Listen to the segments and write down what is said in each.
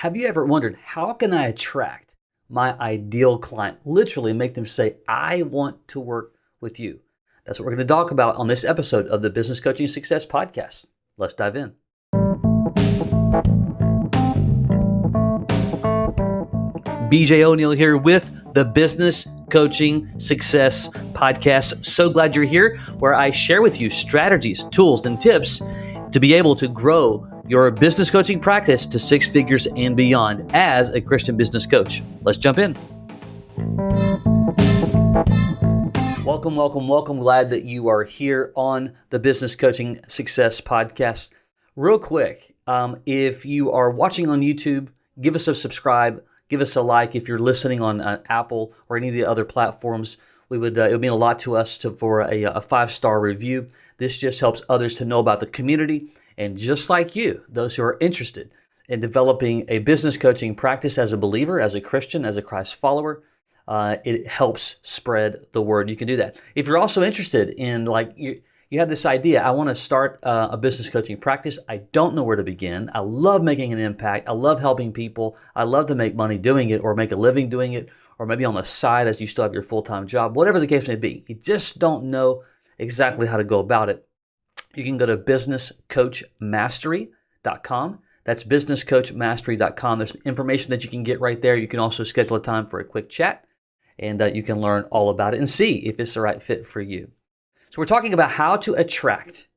Have you ever wondered, how can I attract my ideal client? Literally make them say, I want to work with you. That's what we're going to talk about on this episode of the Business Coaching Success Podcast. Let's dive in. BJ O'Neill here with the Business Coaching Success Podcast. So glad you're here, where I share with you strategies, tools, and tips to be able to grow your business coaching practice to six figures and beyond as a Christian business coach. Let's jump in. Welcome. Glad that you are here on the Business Coaching Success Podcast. Real quick, if you are watching on YouTube, give us a subscribe, give us a like. If you're listening on Apple or any of the other platforms, it would mean a lot to us for a 5-star review. This just helps others to know about the community. And just like you, those who are interested in developing a business coaching practice as a believer, as a Christian, as a Christ follower, it helps spread the word. You can do that. If you're also interested in, you have this idea, I want to start a business coaching practice. I don't know where to begin. I love making an impact. I love helping people. I love to make money doing it, or make a living doing it, or maybe on the side as you still have your full-time job, whatever the case may be. You just don't know exactly how to go about it. You can go to businesscoachmastery.com. That's businesscoachmastery.com. There's information that you can get right there. You can also schedule a time for a quick chat, and you can learn all about it and see if it's the right fit for you. So we're talking about how to attract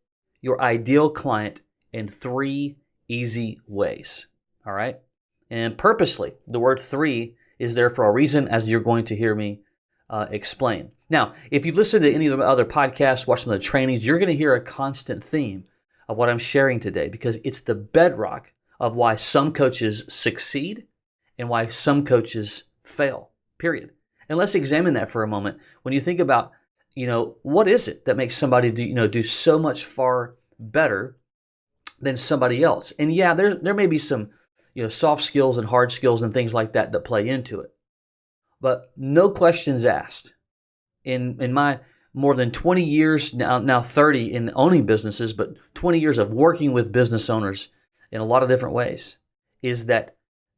your ideal client in 3 easy ways. All right? And purposely, the word 3 is there for a reason, as you're going to hear me explain. Now, if you've listened to any of the other podcasts, watched some of the trainings, you're going to hear a constant theme of what I'm sharing today, because it's the bedrock of why some coaches succeed and why some coaches fail, period. And let's examine that for a moment. When you think about, what is it that makes somebody do so much far better than somebody else? And yeah, there may be some, soft skills and hard skills and things like that play into it. But no questions asked. In my more than 20 years, now 30 in owning businesses, but 20 years of working with business owners in a lot of different ways, is that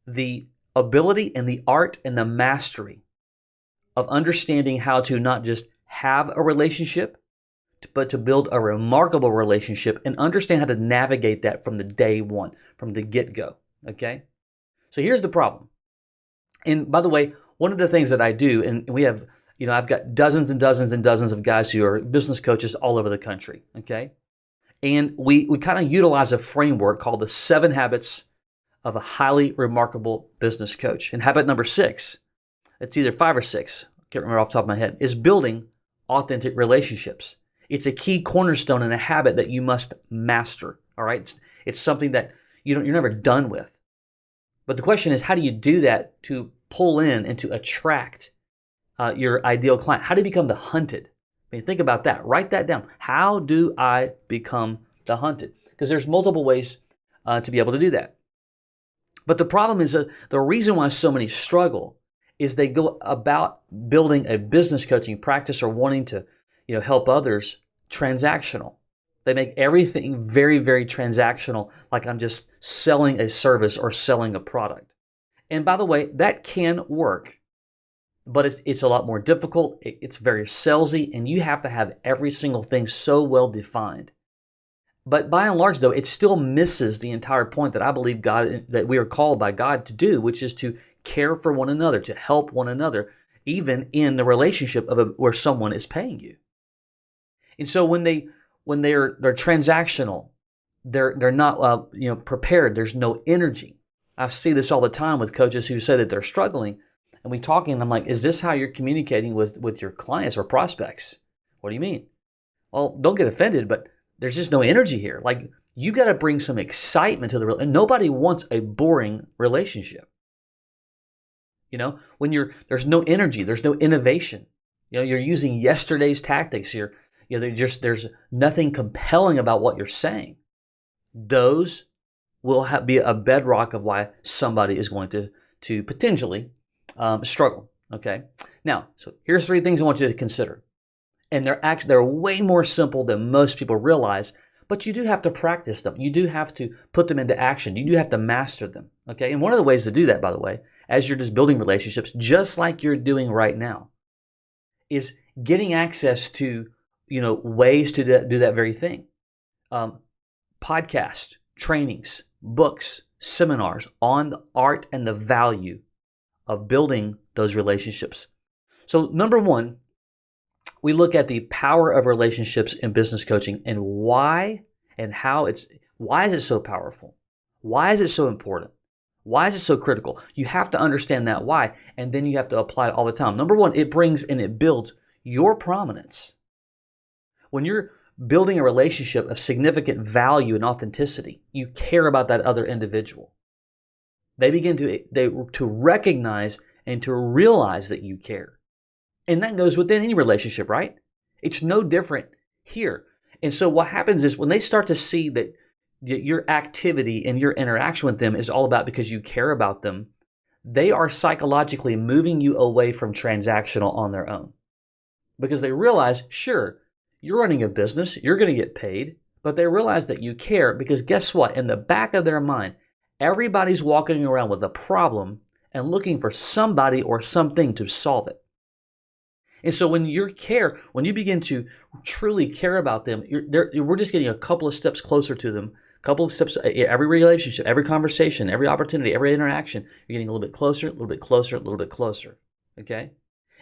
the ability and the art and the mastery of understanding how to not just have a relationship, but to build a remarkable relationship and understand how to navigate that from the day one, from the get-go, okay? So here's the problem. And by the way, one of the things that I do, and we have, I've got dozens and dozens and dozens of guys who are business coaches all over the country, okay? And we kind of utilize a framework called the 7 Habits of a Highly Remarkable Business Coach. And habit number 6, it's either 5 or 6, can't remember off the top of my head, is building authentic relationships. It's a key cornerstone and a habit that you must master, all right? It's something that you're never done with. But the question is, how do you do that to pull in and to attract your ideal client? How do you become the hunted? I mean, think about that. Write that down. How do I become the hunted? Because there's multiple ways to be able to do that. But the problem is the reason why so many struggle is they go about building a business coaching practice or wanting to, help others transactional. They make everything very, very transactional, like I'm just selling a service or selling a product. And by the way, that can work, but it's a lot more difficult. It's very salesy, and you have to have every single thing so well defined. But by and large, though, it still misses the entire point that I believe that we are called by God to do, which is to care for one another, to help one another, even in the relationship where someone is paying you. And so when they're transactional, they're not prepared. There's no energy. I see this all the time with coaches who say that they're struggling, and we talking, and I'm like, is this how you're communicating with your clients or prospects? What do you mean? Well, don't get offended, but there's just no energy here. Like, you got to bring some excitement to the relationship. And nobody wants a boring relationship. When there's no energy, there's no innovation. You're using yesterday's tactics. There's nothing compelling about what you're saying. Those will be a bedrock of why somebody is going to potentially struggle. Okay. Now, so here's 3 things I want you to consider, and they're way more simple than most people realize. but you do have to practice them. You do have to put them into action. You do have to master them, okay? And one of the ways to do that, by the way, as you're just building relationships, just like you're doing right now, is getting access to, ways to do that very thing. Podcasts, trainings, books, seminars on the art and the value of building those relationships. So number one, we look at the power of relationships in business coaching and why and why is it so powerful? Why is it so important? Why is it so critical? You have to understand that why, and then you have to apply it all the time. Number one, it brings and it builds your prominence. When you're building a relationship of significant value and authenticity, you care about that other individual. They begin to recognize and to realize that you care. And that goes within any relationship, right? It's no different here. And so what happens is when they start to see that your activity and your interaction with them is all about because you care about them, they are psychologically moving you away from transactional on their own. Because they realize, sure, you're running a business, you're going to get paid, but they realize that you care because guess what? In the back of their mind, everybody's walking around with a problem and looking for somebody or something to solve it. And so when you begin to truly care about them, we're just getting a couple of steps closer to them, a couple of steps, every relationship, every conversation, every opportunity, every interaction, you're getting a little bit closer, a little bit closer, a little bit closer, okay?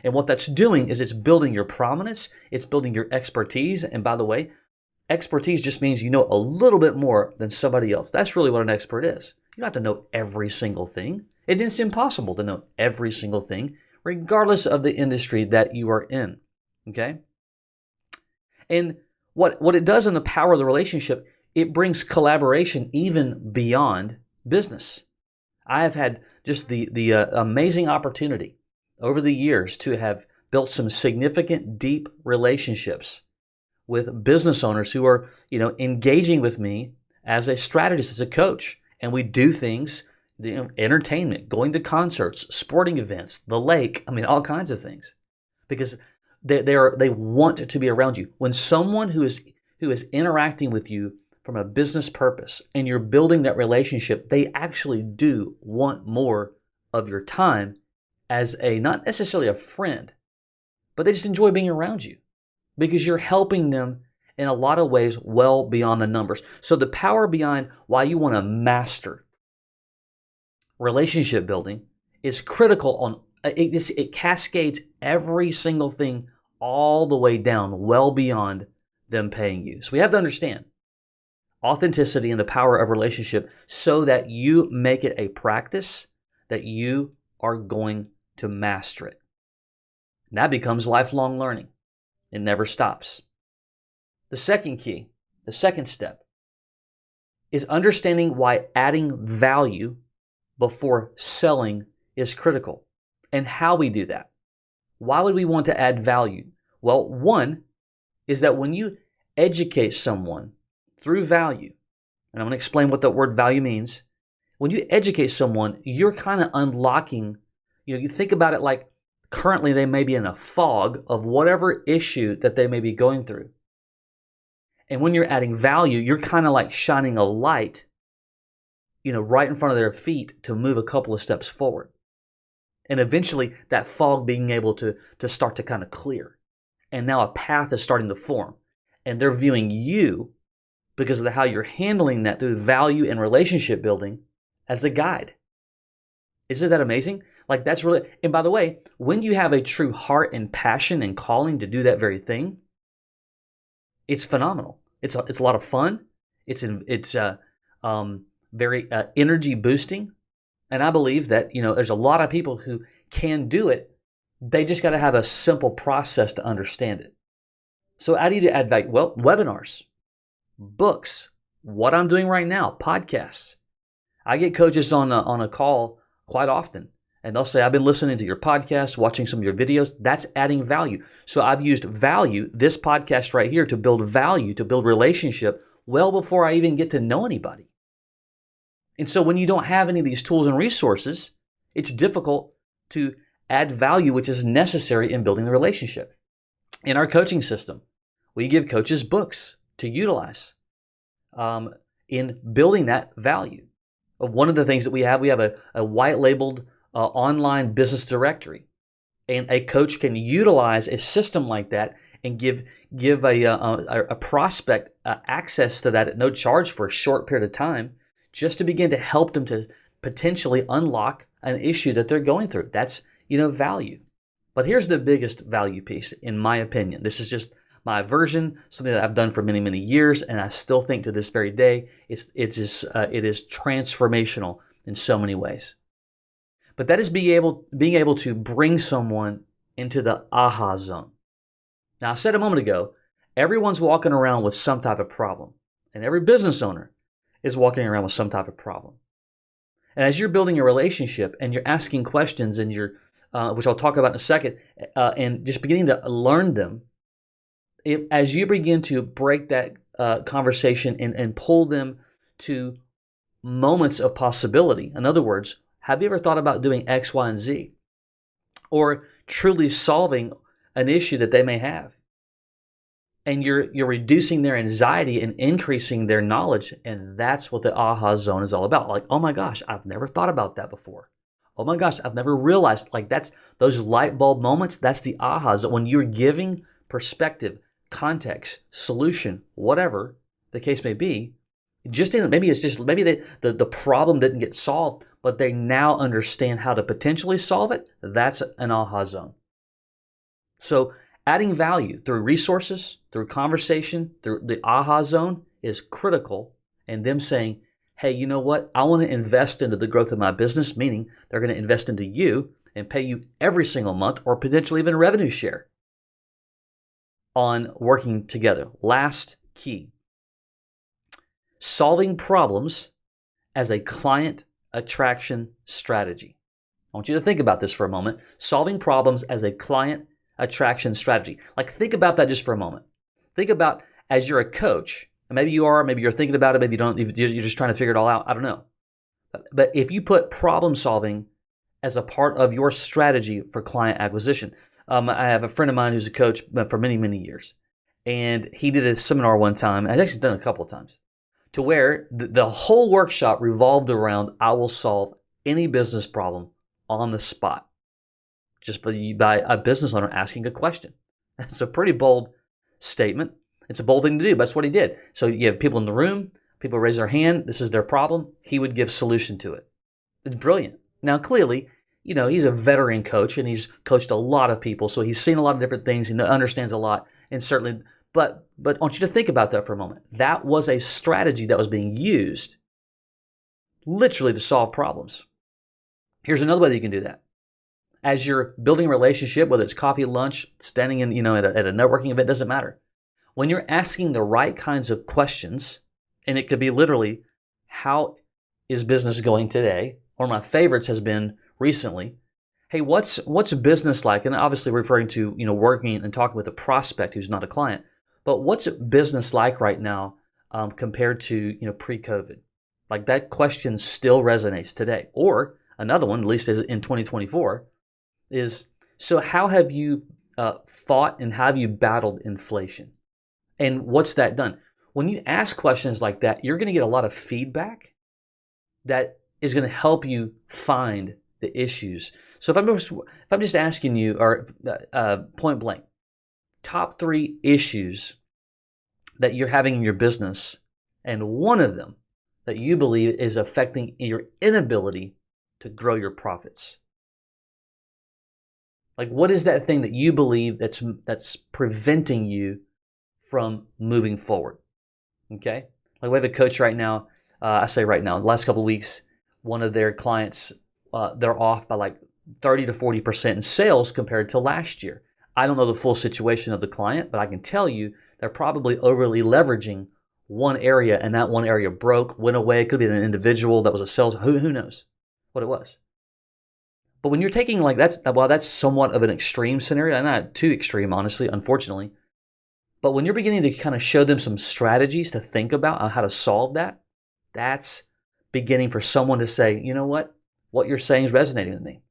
And what that's doing is it's building your prominence, it's building your expertise, and by the way, expertise just means you know a little bit more than somebody else. That's really what an expert is. You don't have to know every single thing. It's impossible to know every single thing, regardless of the industry that you are in, okay? And what it does in the power of the relationship, it brings collaboration even beyond business. I have had just the amazing opportunity over the years to have built some significant, deep relationships with business owners who are, engaging with me as a strategist, as a coach. And we do things, entertainment, going to concerts, sporting events, the lake, all kinds of things. Because they want to be around you. When someone who is interacting with you from a business purpose and you're building that relationship, they actually do want more of your time as not necessarily a friend, but they just enjoy being around you because you're helping them in a lot of ways well beyond the numbers. So the power behind why you want to master relationship building is critical on it cascades every single thing all the way down well beyond them paying you. So we have to understand authenticity and the power of relationship so that you make it a practice that you are going to master it. And that becomes lifelong learning. It never stops. The second step is understanding why adding value before selling is critical and how we do that. Why would we want to add value? Well, one is that when you educate someone through value, and I'm going to explain what that word value means. When you educate someone, you're kind of unlocking, you think about it like currently they may be in a fog of whatever issue that they may be going through. And when you're adding value, you're kind of like shining a light, right in front of their feet to move a couple of steps forward. And eventually that fog being able to start to kind of clear. And now a path is starting to form. And they're viewing you because of how you're handling that through value and relationship building as the guide. Isn't that amazing? Like that's really, and by the way, when you have a true heart and passion and calling to do that very thing, it's phenomenal. It's a lot of fun. It's very energy boosting. And I believe that, there's a lot of people who can do it. They just got to have a simple process to understand it. So how do you add value? Well, webinars, books, what I'm doing right now, podcasts. I get coaches on a call quite often, and they'll say, I've been listening to your podcast, watching some of your videos. That's adding value. So I've used value, this podcast right here, to build value, to build relationship well before I even get to know anybody. And so when you don't have any of these tools and resources, it's difficult to add value, which is necessary in building the relationship. In our coaching system, we give coaches books to utilize. in building that value. One of the things that we have a white labeled online business directory, and a coach can utilize a system like that and give a prospect access to that at no charge for a short period of time, just to begin to help them to potentially unlock an issue that they're going through. That's value. But here's the biggest value piece, in my opinion. This is just my version, something that I've done for many, many years, and I still think to this very day, it is transformational in so many ways. But that is being able to bring someone into the aha zone. Now, I said a moment ago, everyone's walking around with some type of problem, and every business owner is walking around with some type of problem. And as you're building a relationship and you're asking questions, and you're, which I'll talk about in a second, and just beginning to learn them, as you begin to break that conversation and pull them to moments of possibility. In other words, have you ever thought about doing X, Y, and Z? Or truly solving an issue that they may have? And you're reducing their anxiety and increasing their knowledge. And that's what the aha zone is all about. Like, oh my gosh, I've never thought about that before. Oh my gosh, I've never realized. Like, that's those light bulb moments. That's the aha zone. When you're giving perspective, context, solution, whatever the case may be, maybe the problem didn't get solved, but they now understand how to potentially solve it. That's an aha zone. So adding value through resources, through conversation, through the aha zone is critical. And them saying, hey, you know what? I want to invest into the growth of my business, meaning they're going to invest into you and pay you every single month, or potentially even revenue share on working together. Last key, solving problems as a client attraction strategy. I want you to think about this for a moment. Solving problems as a client attraction strategy. Like, think about that just for a moment. Think about, as you're a coach, and maybe you're thinking about it, maybe you don't, you're just trying to figure it all out. I don't know. But if you put problem solving as a part of your strategy for client acquisition, I have a friend of mine who's a coach for many, many years, and he did a seminar one time, and I've actually done it a couple of times, to where the whole workshop revolved around, I will solve any business problem on the spot, just by a business owner asking a question. It's a pretty bold statement. It's a bold thing to do, but that's what he did. So you have people in the room, people raise their hand, this is their problem, he would give solution to it. It's brilliant. Now, clearly, he's a veteran coach, and he's coached a lot of people, so he's seen a lot of different things, he understands a lot, and certainly, but I want you to think about that for a moment. That was a strategy that was being used literally to solve problems. Here's another way that you can do that. As you're building a relationship, whether it's coffee, lunch, standing in, at a networking event, doesn't matter. When you're asking the right kinds of questions, and it could be literally, how is business going today? One of my favorites has been recently, hey, what's business like? And obviously referring to, working and talking with a prospect who's not a client, but what's business like right now compared to, pre-COVID? Like, that question still resonates today. Or another one, at least in 2024, is, so how have you fought and how have you battled inflation? And what's that done? When you ask questions like that, you're going to get a lot of feedback that is going to help you find the issues. So if I'm just asking you, or point blank, top 3 issues that you're having in your business, and one of them that you believe is affecting your inability to grow your profits. Like, what is that thing that you believe that's preventing you from moving forward? Okay? Like, we have a coach right now, I say right now, the last couple of weeks, one of their clients, they're off by like 30 to 40% in sales compared to last year. I don't know the full situation of the client, but I can tell you they're probably overly leveraging one area, and that one area broke, went away. It could be an individual that was a sales, who knows what it was. But when you're taking that's somewhat of an extreme scenario, not too extreme, honestly, unfortunately. But when you're beginning to kind of show them some strategies to think about on how to solve that, that's beginning for someone to say, you know what you're saying is resonating with me.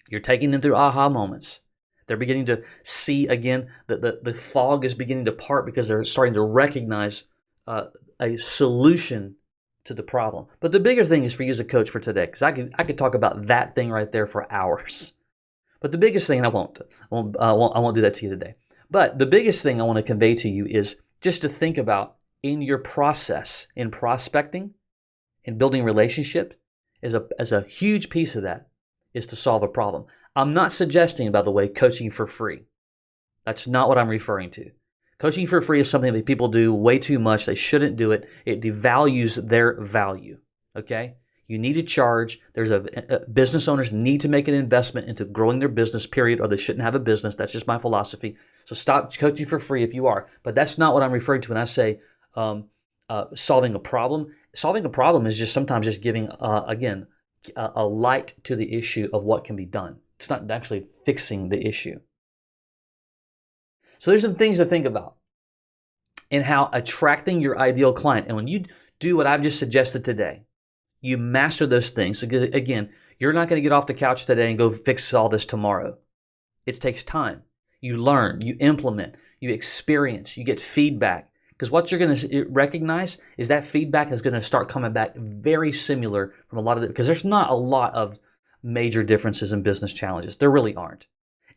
You're taking them through aha moments. They're beginning to see again that the fog is beginning to part because they're starting to recognize a solution to the problem. But the bigger thing is for you as a coach for today, because I could talk about that thing right there for hours. But the biggest thing, and I won't do that to you today. But the biggest thing I want to convey to you is just to think about in your process in prospecting and building relationship as a huge piece of that is to solve a problem. I'm not suggesting, by the way, coaching for free. That's not what I'm referring to. Coaching for free is something that people do way too much. They shouldn't do it. It devalues their value. Okay? You need to charge. Business owners need to make an investment into growing their business, period, or they shouldn't have a business. That's just my philosophy. So stop coaching for free if you are. But that's not what I'm referring to when I say solving a problem. Solving a problem is just sometimes just giving, again, a light to the issue of what can be done. It's not actually fixing the issue. So there's some things to think about in how attracting your ideal client. And when you do what I've just suggested today, you master those things. So again, you're not going to get off the couch today and go fix all this tomorrow. It takes time. You learn, you implement, you experience, you get feedback. Because what you're going to recognize is that feedback is going to start coming back very similar from a lot of it. Because there's not a lot of major differences in business challenges. There really aren't.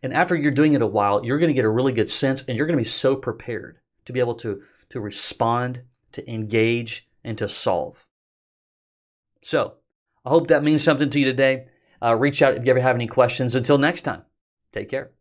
And after you're doing it a while, you're going to get a really good sense and you're going to be so prepared to be able to respond, to engage, and to solve. So I hope that means something to you today. Reach out if you ever have any questions. Until next time, take care.